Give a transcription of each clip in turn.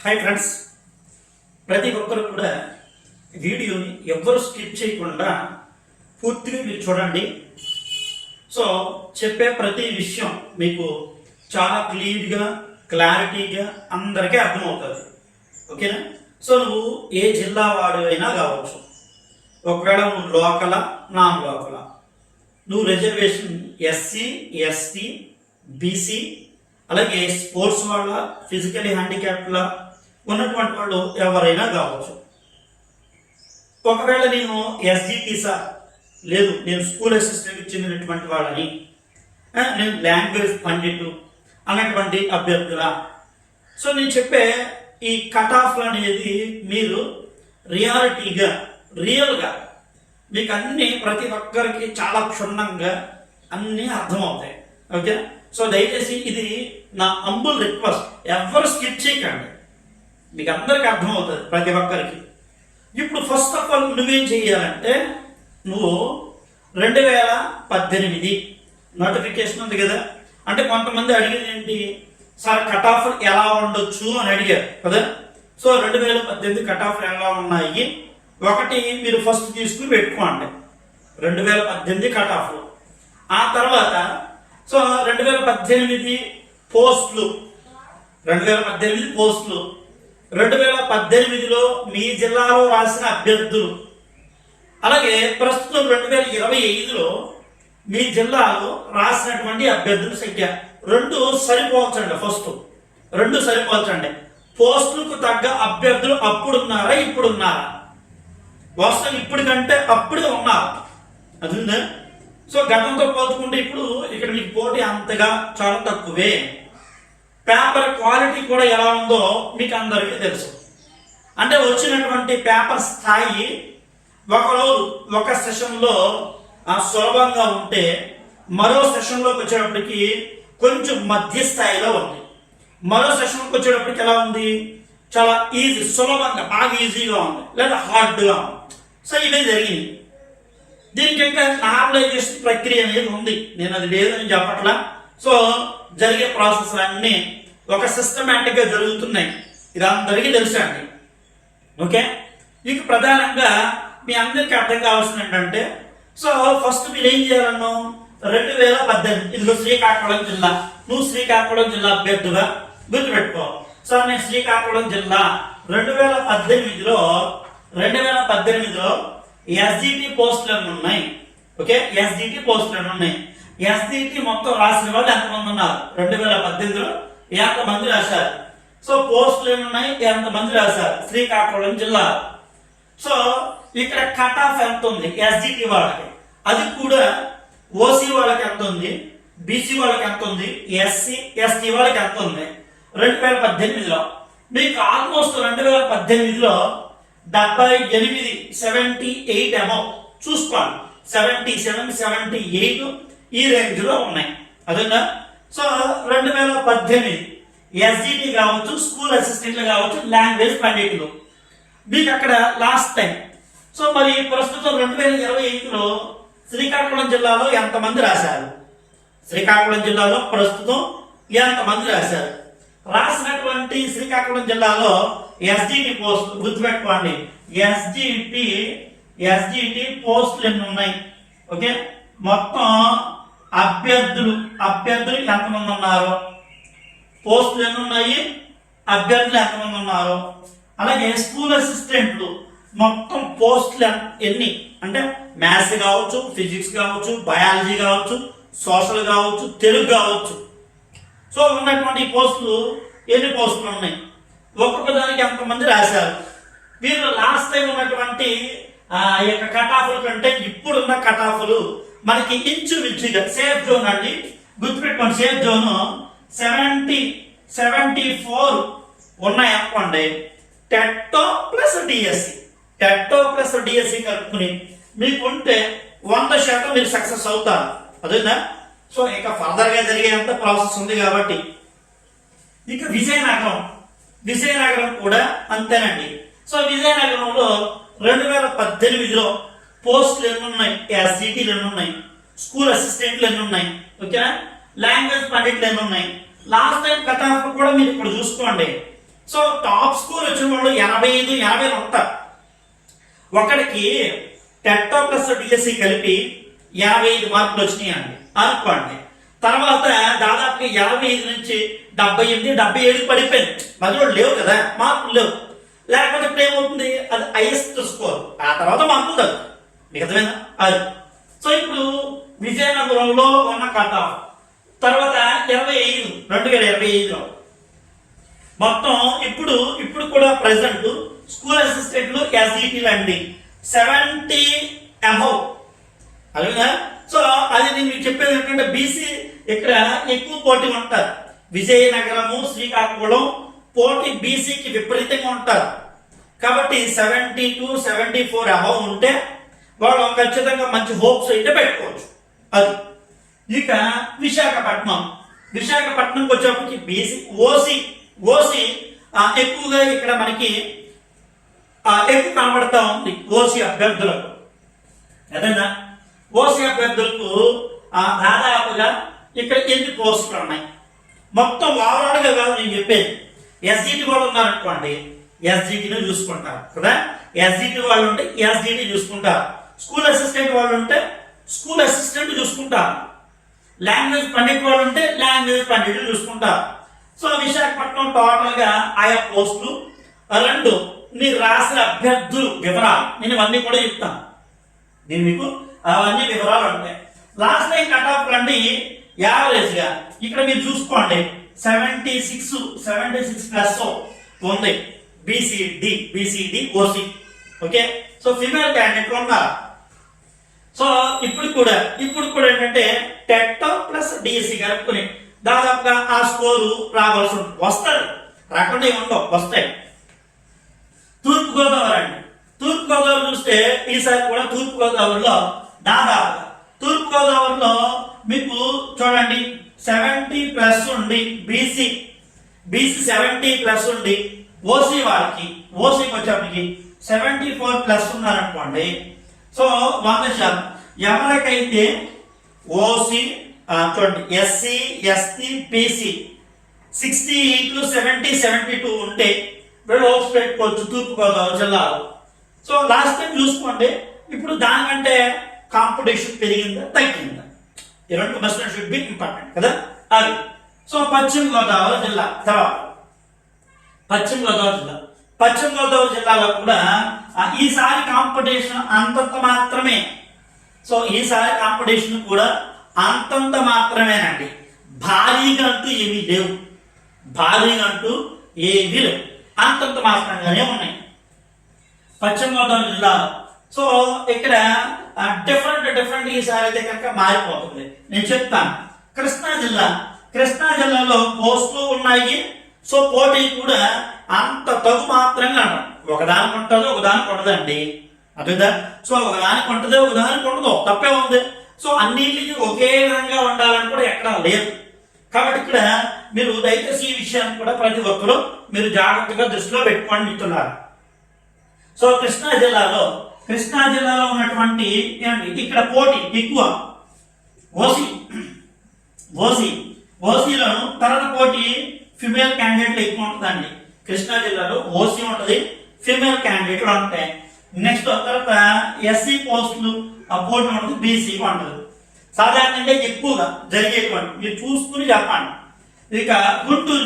Hi friends, ప్రతి ఒక్కరు కూడా వీడియోని ఎవ్వరు స్కిప్ చేయకుండా పూర్తిగా మీరు చూడండి. సో చెప్పే ప్రతి విషయం మీకు చాలా క్లారిటీగా అందరికీ అర్థమవుతుంది. ఓకేనా? సో నువ్వు ఏ జిల్లా వాడు అయినా కావచ్చు, ఒకవేళ నువ్వు లోకలా నాన్ లోకలా, నువ్వు రిజర్వేషన్ ఎస్సీ ఎస్టీ బీసీ అలాగే స్పోర్ట్స్ వాళ్ళ ఫిజికలీ హ్యాండిక్యాప్డ్లా ఉన్నటువంటి వాళ్ళు ఎవరైనా కావచ్చు. ఒకవేళ నేను ఎస్జిటి సార్ లేదు, నేను స్కూల్ అసిస్టెంట్కి చెందినటువంటి వాళ్ళని, నేను లాంగ్వేజ్ పండిట్ అన్నటువంటి అభ్యర్థుల. సో నేను చెప్పే ఈ కట్ ఆఫ్ అనేది మీరు రియల్గా మీకు అన్నీ ప్రతి ఒక్కరికి చాలా క్షుణ్ణంగా అన్నీ అర్థమవుతాయి. ఓకే? సో దయచేసి ఇది నా హంబుల్ రిక్వెస్ట్, ఎవరు స్కిప్ చేయకండి, మీకు అందరికీ అర్థమవుతుంది ప్రతి ఒక్కరికి. ఇప్పుడు ఫస్ట్ ఆఫ్ ఆల్ నువ్వేం చేయాలంటే, నువ్వు 2018 నోటిఫికేషన్ ఉంది కదా, అంటే కొంతమంది అడిగేది ఏంటి సార్, కట్ ఆఫ్ ఎలా ఉండొచ్చు అని అడిగారు కదా. సో 2018 కట్ ఆఫ్ ఎలా ఉన్నాయి, ఒకటి మీరు ఫస్ట్ తీసుకుని పెట్టుకోండి 2018 కట్ ఆఫ్. ఆ తర్వాత సో 2018 పోస్టులు, 2018లో మీ జిల్లాలో రాసిన అభ్యర్థులు, అలాగే ప్రస్తుతం 2025లో మీ జిల్లాలో రాసినటువంటి అభ్యర్థుల సంఖ్య రెండు సరిపోల్చండి. పోస్టులకు తగ్గ అభ్యర్థులు అప్పుడున్నారా ఇప్పుడున్నారా? వాస్తవం ఇప్పటికంటే అప్పుడే ఉన్నారు, అది ఉందా? సో గతంతో పోల్చుకుంటే ఇప్పుడు ఇక్కడ మీకు పోటీ అంతగా చాలా తక్కువే. పేపర్ క్వాలిటీ కూడా ఎలా ఉందో మీకు అందరికీ తెలుసు. అంటే వచ్చినటువంటి పేపర్ స్థాయి ఒక సెషన్లో సులభంగా ఉంటే, మరో సెషన్లోకి వచ్చేటప్పటికి కొంచెం మధ్య స్థాయిలో ఉంది. మరో సెషన్కి వచ్చేటప్పటికి ఎలా ఉంది, చాలా సులభంగా బాగా ఈజీగా ఉంది, లేదా హార్డ్గా ఉంది. సో ఇవే జరిగింది. దీనికి ఇంకా నార్మలైజేషన్ ప్రక్రియ అనేది ఉంది, నేను అది లేదని చెప్పట్లా. సో జరిగే ప్రాసెస్ అన్నీ ఒక సిస్టమేటిక్గా జరుగుతున్నాయి, ఇది అందరికీ తెలుసండి. ఓకే? ఇక ప్రధానంగా మీ అందరికీ అర్థం కావాల్సింది ఏంటంటే, సో ఫస్ట్ మీరు ఏం చేయాలన్నా 2018 ఇదిగో శ్రీకాకుళం జిల్లా, నువ్వు శ్రీకాకుళం జిల్లా అభ్యర్థిగా గుర్తుపెట్టుకో. సార్ నేను శ్రీకాకుళం జిల్లా 2018లో ఎస్జిటి పోస్టులు ఎన్ని ఉన్నాయి? ఓకే, ఎస్జిటి పోస్టులు ఎన్ని ఉన్నాయి? ఎస్జిటి మొత్తం రాసిన వాళ్ళు ఎంతమంది ఉన్నారు? 2018లో ఎంతమంది రాశారు? సో పోస్టులు ఎన్ని ఉన్నాయి, ఎంతమంది రాశారు? శ్రీకాకుళం జిల్లా. సో ఇక్కడ కట్ ఆఫ్ ఎంత ఉంది ఎస్జిటి వాళ్ళకి, అది కూడా ఓసీ వాళ్ళకి ఎంత ఉంది, బీసీ వాళ్ళకి ఎంత ఉంది, ఎస్సీ ఎస్టీ వాళ్ళకి ఎంత ఉంది? 2018లో మీకు ఆల్మోస్ట్ 2018లో 78 అబౌవ్ చూసుకోండి, 77, 78 ఈ రేంజ్ లో ఉన్నాయి, అదేనా? సో 2018 ఎస్జిటి కావచ్చు, స్కూల్ అసిస్టెంట్లు కావచ్చు, లాంగ్వేజ్ పండితులు మీకు అక్కడ లాస్ట్ టైం. సో మరి ప్రస్తుతం 2025లో శ్రీకాకుళం జిల్లాలో ఎంతమంది రాశారు? శ్రీకాకుళం జిల్లాలో ప్రస్తుతం ఎంతమంది రాశారు? రాసినటువంటి శ్రీకాకుళం జిల్లాలో ఎస్జిటి పోస్టులు గుర్తుపెట్టుకోండి, ఎస్జిటి పోస్టులు ఎన్ని ఉన్నాయి? ఓకే, మొత్తం అభ్యర్థులు ఎంతమంది ఉన్నారు, పోస్టులు ఎన్ని ఉన్నాయి, అభ్యర్థులు ఎంతమంది ఉన్నారు? అలాగే స్కూల్ అసిస్టెంట్లు మొత్తం పోస్టులు ఎన్ని అంటే మ్యాథ్స్ కావచ్చు, ఫిజిక్స్ కావచ్చు, బయాలజీ కావచ్చు, సోషల్ కావచ్చు, తెలుగు కావచ్చు. సో ఉన్నటువంటి పోస్టులు ఎన్ని పోస్టులు ఉన్నాయి, ఒక్కొక్క దానికి ఎంతమంది రాశారు? వీళ్ళు లాస్ట్ టైం ఉన్నటువంటి యొక్క కట్ ఆఫ్ల కంటే ఇప్పుడున్న కట్ ఆఫ్లు మనకి ఇంచుమించుగా సేఫ్ జోన్ అండి, గుర్తుపెట్టుకోండి. సేఫ్ జోన్ 74 ఉన్నాయి అనుకోండి. టెట్టో ప్లస్ డిఎస్సి కలుపుకుని మీకు ఉంటే 100% మీరు సక్సెస్ అవుతారు, అదేనా? సో ఇంకా ఫర్దర్ గా జరిగేంత ప్రాసెస్ ఉంది కాబట్టి. ఇక విజయనగరం కూడా అంతేనండి. సో విజయనగరంలో 2018లో పోస్టులు ఎన్ని ఉన్నాయి, ఎస్జిటీలు ఎన్ని ఉన్నాయి, స్కూల్ అసిస్టెంట్లు ఎన్ని ఉన్నాయి, ఓకేనా, లాంగ్వేజ్ పండిట్లు ఎన్ని ఉన్నాయి? లాస్ట్ టైం కట్ ఆఫ్ కూడా మీరు ఇప్పుడు చూసుకోండి. సో టాప్ స్కోర్ వచ్చిన వాళ్ళు 85 ఉంటారు. ఒకడికి టెట్టా ప్లస్ డిఎస్సి కలిపి 55 మార్కులు వచ్చినాయి అండి అనుకోండి. తర్వాత దాదాపు 55 నుంచి 78, 77 పడిపోయింది. మధ్యలో లేవు కదా, మార్కులు లేవు. లేకపోతే ఇప్పుడు ఏమవుతుంది, అది హైయెస్ట్ స్కోర్. ఆ తర్వాత మార్కులు తగ్గు, మిగతామైనా అది. సో ఇప్పుడు విజయనగరంలో ఉన్న కట్ ఆఫ్ తర్వాత 2025లో మొత్తం ఇప్పుడు కూడా ప్రెసెంట్ స్కూల్ అసిస్టెంట్లు ఎస్ఈటీలు అండి 70 అబౌవ్. అలాగా. సో అది నేను మీకు చెప్పేది ఏంటంటే బీసీ ఇక్కడ ఎక్కువ పోటీ ఉంటారు. విజయనగరము, శ్రీకాకుళం పోటీ బీసీకి విపరీతంగా ఉంటారు. కాబట్టి 70 to 74 అబౌవ్ ఉంటే వాళ్ళు ఖచ్చితంగా మంచి హోప్స్ అయితే పెట్టుకోవచ్చు. అది. ఇక విశాఖపట్నంకి వచ్చేప్పటికి బీసీ ఓసీ ఎక్కువగా ఇక్కడ మనకి ఎక్కువ కనబడతా ఉంది. ఓసీ అభ్యర్థులకు అదేనా, ఓసీ అభ్యర్థులకు దాదాపుగా ఇక్కడ 8 పోస్టులు ఉన్నాయి. మొత్తం ఓవరాల్గా కాదు నేను చెప్పేది. ఎస్జిటి వాళ్ళు ఉన్నారనుకోండి, ఎస్జిటిని చూసుకుంటారు కదా. ఎస్జిటి వాళ్ళు ఉంటే ఎస్జిటి చూసుకుంటారు. స్కూల్ అసిస్టెంట్ వాళ్ళు ఉంటే స్కూల్ అసిస్టెంట్ చూసుకుంటారు. లాంగ్వేజ్ పండిట్ వాళ్ళు ఉంటే లాంగ్వేజ్ పండిట్లు చూసుకుంటారు. సో విశాఖపట్నం టోటల్గా ఆయా పోస్టులు 2 మీరు రాసిన అభ్యర్థులు వివరాలు నేను ఇవన్నీ కూడా చెప్తాను. నేను మీకు అవన్నీ వివరాలు ఉంటాయి. లాస్ట్ టైం కట్ ఆఫ్ రండి యావరేజ్గా ఇక్కడ మీరు చూసుకోండి 76 ప్లస్ ఉంది BCD OC. Okay. So female candidate ఉన్నారు. సో ఇప్పుడు కూడా ఏంటంటే టెట్ ప్లస్ డిఎస్సి కలుపుకుని దాదాపుగా ఆ స్కోరు రావాల్సి ఉంటుంది. వస్తారు, రాకుండా ఉండవు, వస్తాయి. తూర్పుగోదావరి చూస్తే ఈసారి కూడా తూర్పుగోదావరిలో దాదాపుగా తూర్పుగోదావరిలో మీకు చూడండి 70 ప్లస్ ఉండి బీసీ 70 ప్లస్ ఉండి ఓసీకి వచ్చేప్పటికి 74 ప్లస్ ఉన్నారనుకోండి. సో 100% ఎవరికైతే ఓసీ చూడండి ఎస్సీ ఎస్టీ బీసీ 68, 70, 72 ఉంటే వీళ్ళు హోప్స్ పెట్టుకోవచ్చు తూర్పుగోదావరి జిల్లాలో. సో లాస్ట్ టైం చూసుకోండి, ఇప్పుడు దానికంటే కాంపిటీషన్ పెరిగిందా తగ్గిందా, ఈ 2 మస్ట్ షుడ్ బి ఇంపార్టెంట్ కదా అది. సో పశ్చిమ గోదావరి జిల్లాలో కూడా ఈసారి కాంపిటీషన్ అంతంత మాత్రమే. సో ఈసారి కాంపిటీషన్ కూడా అంతంత మాత్రమేనండి. భారీగా అంటూ ఏమీ లేవు, అంతంత మాత్రంగానే ఉన్నాయి పశ్చిమ గోదావరి జిల్లాలో. సో ఇక్కడ డిఫరెంట్ ఈసారి అయితే కనుక మారిపోతుంది. నేను చెప్తాను. కృష్ణా జిల్లాలో పోస్టులు ఉన్నాయి. సో పోటీ కూడా అంత తగు మాత్రంగా ఒకదానికి ఉంటుంది, ఒకదానికి ఉండదండి. అదేదా. సో ఒకదానికి ఉంటుంది, ఒకదానికి ఉండదు, తప్పే ఉంది. సో అన్నింటికి ఒకే విధంగా ఉండాలని కూడా ఎక్కడా లేదు. కాబట్టి ఇక్కడ మీరు దయచేసి ఈ విషయాన్ని కూడా ప్రతి ఒక్కరూ మీరు జాగ్రత్తగా దృష్టిలో పెట్టుకోండి మిత్రులారా. సో కృష్ణా జిల్లాలో ఉన్నటువంటి ఇక్కడ పోటీ ఎక్కువ. ఓసీలో తర్వాత పోటీ ఫిమేల్ క్యాండిడేట్లు ఎక్కువ ఉంటుందండి. కృష్ణా జిల్లాలో ఓసీ ఉంటుంది, ఫిమేల్ క్యాండిడేట్లు ఉంటాయి. నెక్స్ట్ తర్వాత ఎస్సీ పోస్టులు పోటీ ఉంటుంది, బీసీ ఉంటుంది. సాధారణంగా ఎక్కువగా జరిగేటువంటి మీరు చూసుకుని చెప్పండి. ఇక గుంటూరు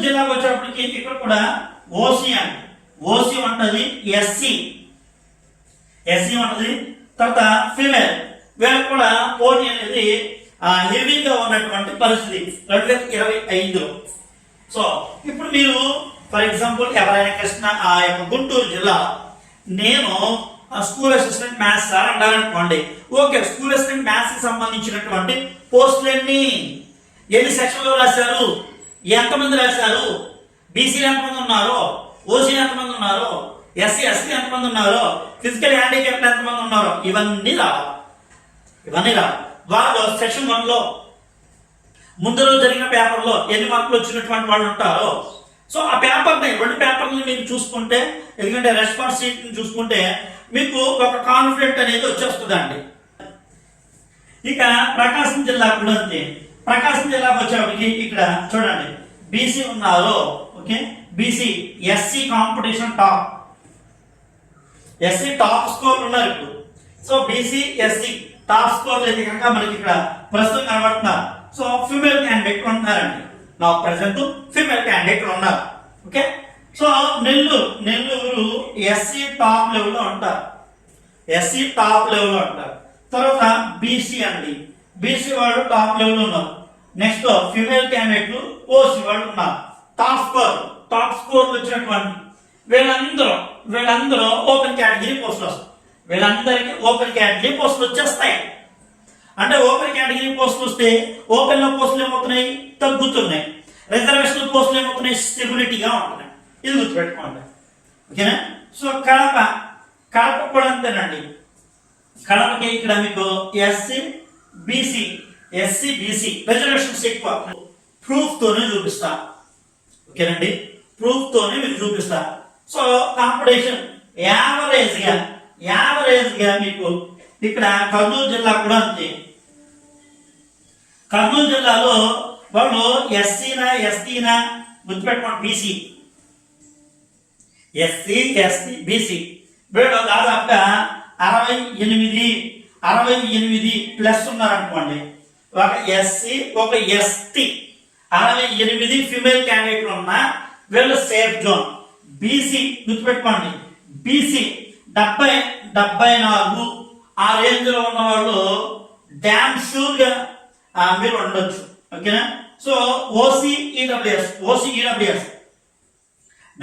జిల్లాకు వచ్చేప్పటికి ఇక్కడ కూడా ఓసీ ఉంటుంది, ఎస్సీ ఉంటుంది, తర్వాత ఫిమేల్ వీళ్ళకి కూడా పోటీ అనేది హెవీగా ఉన్నటువంటి పరిస్థితి 2025లో. సో ఇప్పుడు మీరు ఫర్ ఎగ్జాంపుల్ ఎవరైనా గుంటూరు జిల్లా నేను స్కూల్ అసిస్టెంట్ మ్యాథ్స్ సార్ అంటారనుకోండి. ఓకే, స్కూల్ అసిస్టెంట్ మ్యాథ్స్ కి సంబంధించినటువంటి పోస్టులు ఎన్ని సెక్షన్లో రాశారు, ఎంతమంది రాశారు, బీసీలు ఎంతమంది ఉన్నారో, ఓసీలు ఎంతమంది ఉన్నారో, ఎస్సీ ఎంతమంది ఉన్నారో, ఫిజికల్ హ్యాండిక్యాప్డ్ ఎంతమంది ఉన్నారో, ఇవన్నీ రావాలి. వాళ్ళు సెక్షన్ 1లో ముందు రోజు జరిగిన పేపర్లో ఎన్ని మార్కులు వచ్చినటువంటి వాళ్ళు ఉంటారో, సో ఆ పేపర్ని 2 పేపర్ని మీరు చూసుకుంటే, ఎందుకంటే రెస్పాన్స్ షీట్ని చూసుకుంటే మీకు ఒక కాన్ఫిడెంట్ అనేది వచ్చేస్తుందండి. ఇక ప్రకాశం జిల్లా కూడా అంతే. ప్రకాశం జిల్లాకు వచ్చేప్పటికి ఇక్కడ చూడండి బీసీ ఉన్నారు. Okay, BC SC competition top, SC top score ఉన్నారు ఇప్పుడు. So BC SC top score అయితే కనుక మనకి ఇక్కడ ప్రస్తుతం కనబడుతున్నారు. సో ఫీమేల్ క్యాండిడేట్ ఉంటున్నారండి, నా ప్రజెంట్ ఫీమేల్ క్యాండిడేట్ ఉన్నారు. Okay, so Nellore SC top లెవెల్లో ఉంటారు, ఎస్సీ టాప్ లెవెల్లో ఉంటారు. తర్వాత బీసీ అండి, బీసీ వాళ్ళు టాప్ లెవెల్లో ఉన్నారు. నెక్స్ట్ ఫీమేల్ క్యాండిడేట్లు ఓసీ వాళ్ళు ఉన్నారు. టాప్ స్కోర్ వచ్చినటువంటి వీళ్ళందరూ ఓపెన్ కేటగిరీ పోస్టులు వస్తాయి. వీళ్ళందరికీ ఓపెన్ కేటగిరీ పోస్టులు వచ్చేస్తాయి. అంటే ఓపెన్ కేటగిరీ పోస్టులు వస్తే ఓపెన్ లో పోస్టులు ఏమవుతున్నాయి, తగ్గుతున్నాయి. రిజర్వేషన్ పోస్టులు ఏమవుతున్నాయి, స్టెబిలిటీగా ఉంటున్నాయి. ఇది గుర్తుపెట్టుకోండి. ఓకేనా. సో కడప కూడా అంతేనండి. కడపకి ఇక్కడ మీకు ఎస్సీ బీసీ రిజర్వేషన్స్ ఎక్కువ. ప్రూఫ్ తోనే చూపిస్తా. ఓకేనండి, ప్రూఫ్ తోనే మీకు చూపిస్తా. సో కాంపిటీషన్ యావరేజ్ గా మీకు ఇక్కడ కర్నూలు జిల్లా కూడా అంతే. కర్నూలు జిల్లాలో వాళ్ళు ఎస్టీనా గుర్తుపెట్టుకోండి. బీసీ ఎస్సీ బీసీ వీళ్ళు దాదాపుగా 68 ప్లస్ ఉన్నారనుకోండి. ఒక ఎస్సీ ఒక ఎస్టీ 68 ఫిమేల్ క్యాండిడేట్లు ఉన్నా వీళ్ళు సేఫ్ జోన్. బీసీ గుర్తుపెట్టుకోండి, బీసీ 74 ఆ రేంజ్ లో ఉన్న వాళ్ళు డ్యామ్ షూర్ గా మీరు ఉండొచ్చు. ఓకేనా. సో ఓసీ ఈడబ్ల్యూఎస్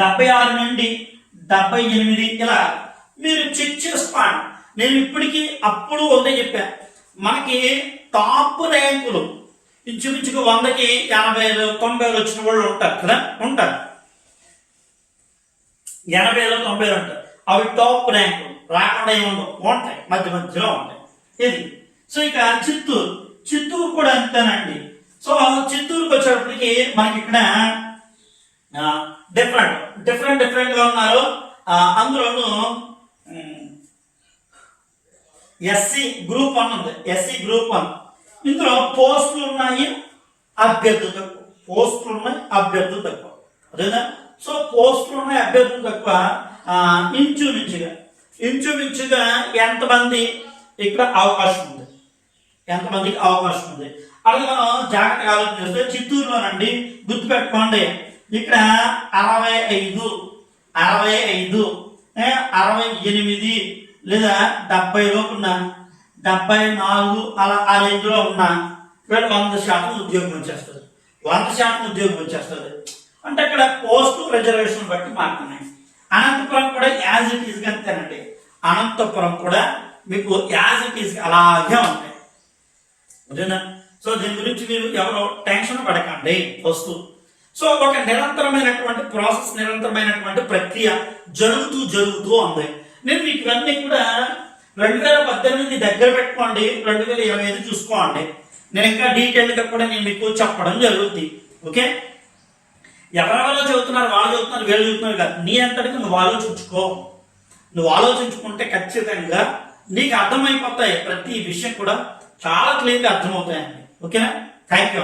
76 నుండి 78 ఇలా మీరు చెక్ చేసుకోండి. నేను ఇప్పటికీ అప్పుడు ఒకటే చెప్పా, మనకి టాప్ ర్యాంకులు ఇంచుమించుకు 100కి 80 90 వచ్చిన వాళ్ళు ఉంటారు కదా, ఉంటారు 80 90 ఉంటారు. అవి టాప్ ర్యాంకులు రాకుండా ఏముండవు, ఉంటాయి మధ్యలో ఉంటాయి. ఇది సో ఇక చిత్తూరు కూడా అంతేనండి. సో చిత్తూరుకి వచ్చేటప్పటికి మనకి ఇక్కడ డిఫరెంట్ గా ఉన్నారు. అందులోనూ ఎస్సీ గ్రూప్ 1 ఉంది, ఎస్సీ గ్రూప్ 1. ఇందులో పోస్టులు ఉన్నాయి, అభ్యర్థులు తక్కువ. అదేనా. సో పోస్టులు ఉన్నాయి, అభ్యర్థులు తక్కువ. ఇంచుమించుగా ఎంతమంది ఇక్కడ అవకాశం ఉంది, ఎంతమందికి అవకాశం ఉంది అది మనం జాగ్రత్తగా ఆలోచిస్తే చిత్తూరులోనండి గుర్తుపెట్టుకోండి. ఇక్కడ 65 68 లేదా 70 లోపు ఉన్న 74 అలా ఆ రేంజ్ లో ఉన్న వీళ్ళు 100% ఉద్యోగం వచ్చేస్తుంది. 100% ఉద్యోగం వచ్చేస్తుంది. అంటే అక్కడ పోస్టు రిజర్వేషన్ బట్టి మారుతున్నాయి. అనంతపురం కూడా యాజ్ ఇట్ ఈస్ గా అంతేనండి. అనంతపురం కూడా మీకు యాజ్ ఇట్ ఈస్ అలాగే ఉంటాయి. ఓకేనా. సో దీని గురించి మీరు ఎవరో టెన్షన్ పడకండి వస్తూ. సో ఒక నిరంతరమైనటువంటి ప్రాసెస్, నిరంతరమైనటువంటి ప్రక్రియ జరుగుతూ ఉంది. నేను మీకు ఇవన్నీ కూడా 2018 దగ్గర పెట్టుకోండి, 2025 చూసుకోండి. నేను ఇంకా డీటెయిల్గా కూడా నేను మీకు చెప్పడం జరుగుతుంది. ఓకే, ఎవరెవరో చెబుతున్నారు, వాళ్ళు చెబుతున్నారు, వీళ్ళు చెబుతున్నారు కాదు. నీ అంతటికి నువ్వు ఆలోచించుకో. నువ్వు ఆలోచించుకుంటే ఖచ్చితంగా నీకు అర్థమైపోతాయి. ప్రతి విషయం కూడా చాలా క్లియర్గా అర్థమవుతాయండి. ఓకేనా. Thank you.